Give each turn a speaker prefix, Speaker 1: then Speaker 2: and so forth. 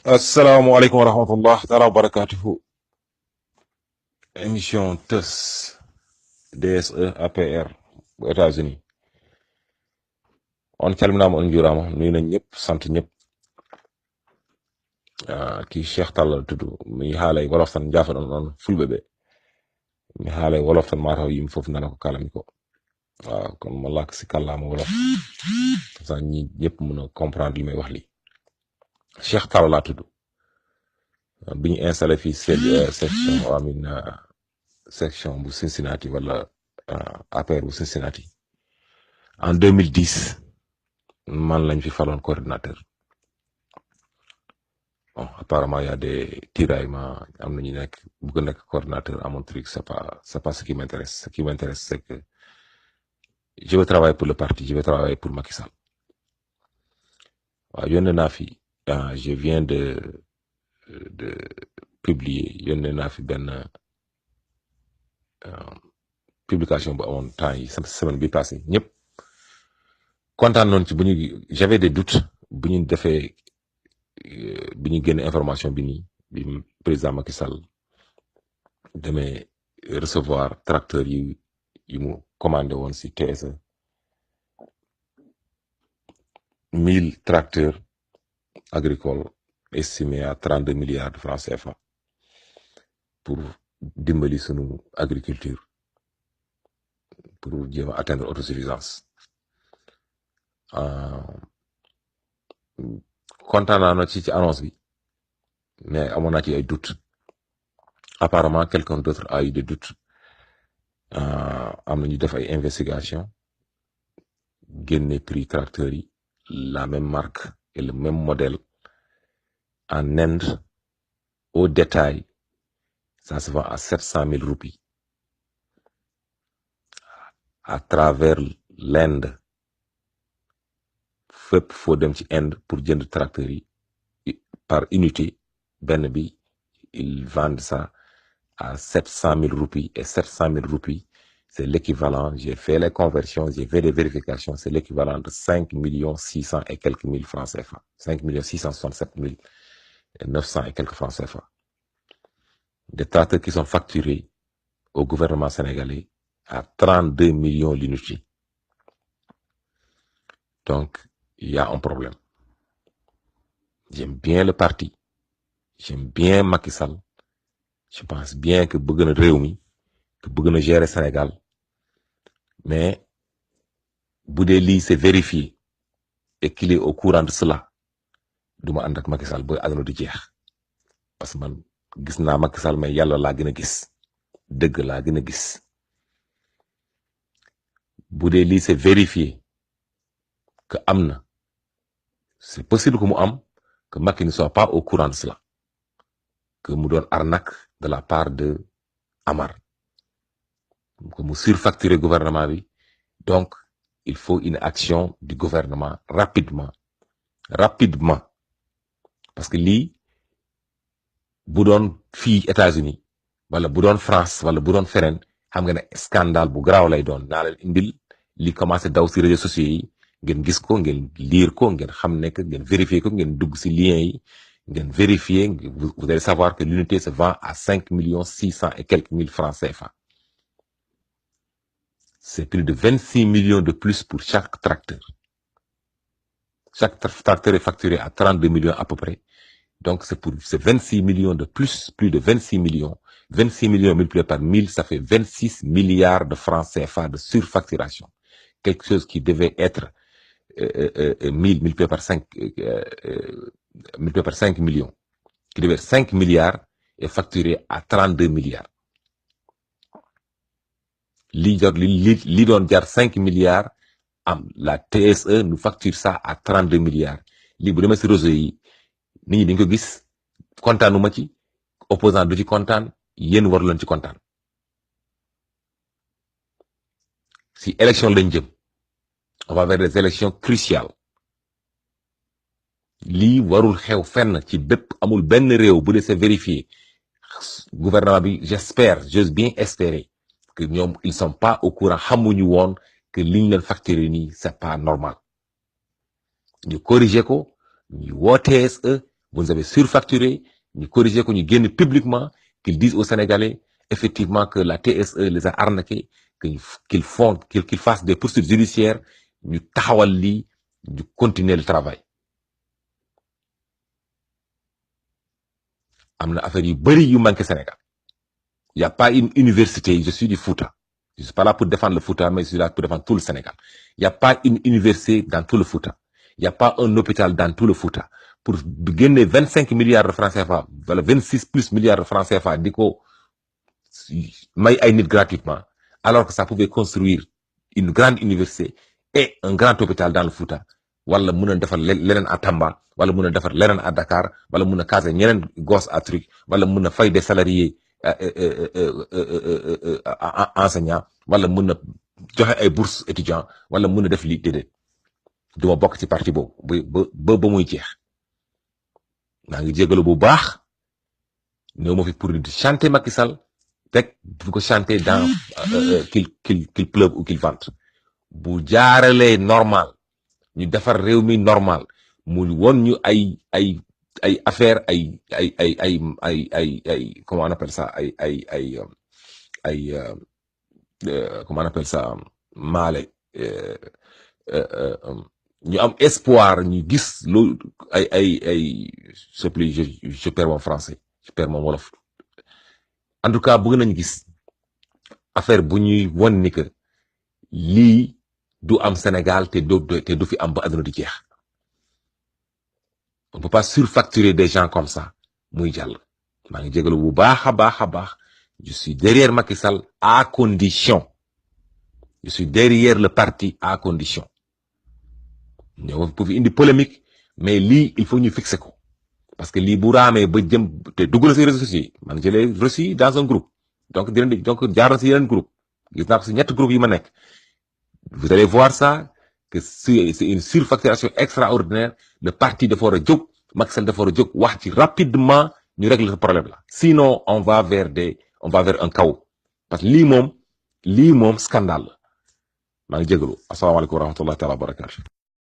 Speaker 1: asalaamaaleykum wa rahmatullah taala wa barakatuhu. Émission TES DSE APR bu États-Unis on calminama on juurama nuyu nañ ñëpp sant ñëpp. Kii Cheikh Tall la tudd mi haalay wolof tan jaafoɗon ɗon fulɓe ɓe mi haalay wolof tan mataw yimɓe fof nana ko kalami ko. waaw kon ma làkk si kàllaama wolof comme ça ñi ñëpp mën a comprendre li may wax li Cheikh Tall laa tudd bi ñu installé fii section section bu Cincinnati wala APR bu Cincinnati en 2010 man lañ fi faloon coordinateur. Bon, apparemment il y a des tiraillements am na ñu nekk bëgg nekk coordinateur à mon truc, c'est pas ce qui m'intéresse. Ce qui m'intéresse c'est que je veux travailler pour le parti, je veux travailler pour Macky Sall. waaw yónnee naa fi je viens de publier yónnee naa fi benn publication bu amoon temps yi semaine bi passé ñëpp kontaan noonu ci bu ñu j'avais des doutes bu ñu defee bi ñu génne information bi nii bi président Macky Sall demee recevoir tracteur yi mu commandé woon si TSE 1000 tracteurs agricoles estimés à 32 milliards de francs CFA pour dimbali sunu agriculture pour jéem a atteindre autosuffisance. kontaan naa na ci annonce bi mais amoon naa ci ay doutes. Apparemment quelqu'un d'autre a eu des doutes. am na ñu def ay investigation génne prix tracteurs yi la même marque et le même modèle en Inde au détail ça se vend à 700 000 roupies à travers l'Inde. fépp foo dem ci Inde pour jënd tracteurs yi par unité benn bi ils vendent ça à 700 000 roupies et 700 000 roupies c'est l'équivalent, j'ai fait les conversions, j'ai fait des vérifications, c'est l'équivalent de 5 600 et quelques mille francs CFA. 5 667 900 et quelques francs CFA. Des tracteurs qui sont facturés au gouvernement sénégalais à 32 millions l'unité. Donc, il y a un problème. J'aime bien le parti, j'aime bien Macky Sall, je pense bien que bëgg na réew mi, que bëgg na gérer Sénégal, mais bu dee lii c'est vérifié et qu'il est au courant de cela du ma ànd ak Macky Sall ba àdduna di jeex parce que man gis naa Macky Sall mais yàlla laa gën a gis dëgg laa gën a gis. bu dee lii c'est vérifié que am na c'est possible que mu am que Macky ne soit pas au courant de cela, que mu doon arnaque de la part de Amar, que mu surfacturer gouvernement bi. Donc il faut une action du gouvernement rapidement parce que lii bu doon fii États-Unis wala bu doon France wala bu doon feneen xam nga ne scandale bu garaaw lay doon. naa leen indil li commencé daw si réseaux sociaux yi ngeen gis ko, ngeen lire ko, ngeen xam ne que ngeen vérifier ko, ngeen dugg si lien yi ngeen vérifier, vous allez savoir que l'unité se vend à 5 600 et quelques mille francs CFA. C'est plus de 26 millions de plus pour chaque tracteur. Chaque tracteur est facturé à 32 millions à peu près. Donc c'est 26 millions de plus de 26 millions. 26 millions multiplié par 1000, ça fait 26 milliards de francs CFA de surfacturation. Quelque chose qui devait être 1000 multiplié par 5 millions, qui devait être 5 milliards est facturé à 32 milliards. Li doon jar 5 milliards, la TSE nous facture ça à 32 milliards. Li bu demee si réseau yi nit ñi dañ ko gis kontaanuma ci, opposant du ci kontaan, yéen waru leen ci kontaan. Si élection lañ jëm, on va vers des élections cruciales. lii warul xew fenn ci bépp, amul benn réew bu dee c'est vérifié. Gouvernement bi j'ose bien espérer que ñoom ils sont pas au courant, xamuñu woon que liñ leen facturé nii c'est pas normal. ñu corriger ko, ñu woo TSE
Speaker 2: vous nous avez surfacturé, ñu corriger ko, ñu génn publiquement, qu'ils disent aux Sénégalais effectivement que la TSE les a arnaqués, qu'ils fassent des poursuites judiciaires, ñu taxawal lii, ñu continuer le travail. am na affaire yu bari yu manqué Sénégal. Il n'y a pas une université, je suis du Fouta. Je ne suis pas là pour défendre le Fouta, mais je suis là pour défendre tout le Sénégal. Il n'y a pas une université dans tout le Fouta. Il n'y a pas un hôpital dans tout le Fouta. Pour gagner 25 milliards de francs CFA, voilà 26 plus milliards de francs CFA, diko may ay nit gratuitement, alors que ça pouvait construire une grande université et un grand hôpital dans le Fouta. Wala mëna defar leneen à Tamba, wala mëna defar leneen à Dakar, wala mëna caser ñeneen gosse à truc, wala mëna fay des salariés enseignants, wala mëna joxe ay bourses étudiants, wala mëna def li dédé. Duma bokk ci parti boobu ba muy jeex. Maa ngi jégalu bu baax. Ñëw ma fi pour chanter Macky Sall, rek bu ko chanter dans qu'il pleuve ou qu'il vente. Bu jaaralee normal, ñu defar réew mi normal, mu won ñu ay affaire comment on appelle ça, comment on appelle ça, maale, ñu am espoir, ñu gis lu je perds mon français, je perds mon wolof. En tout cas, bëgg nañ gis affaire bu ñuy won ni que lii du am Sénégal te du fi am ba àdduna di jeex. On ne peut pas surfacturer des gens comme ça muy jàll. Maa ngi jégalu bu baax a baax. Je suis derrière Macky Sall à condition. Je suis derrière le parti à condition. ñoo pour fi indi polémique, mais lii il faut ñu fixer ko. Parce que lii bu raamee ba jëm te dugg na ci réseaux sociaux yi, man je l'ai reçu dans un groupe. Donc jaar na ci yeneen groupe. Gis naa ko ci ñetti groupe yi ma nekk. Vous allez voir ça, que c'est une surfacturation extraordinaire. Le parti dafa war a jóg, Macky Sall dafa war a jóg wax ci rapidement ñu régler ce problème là. Sinon on va vers un chaos. Parce que lii moom scandale la. Maa ngi jégalu. Asalaamaaleykum wa rahmatullahi taala wa barakatuh.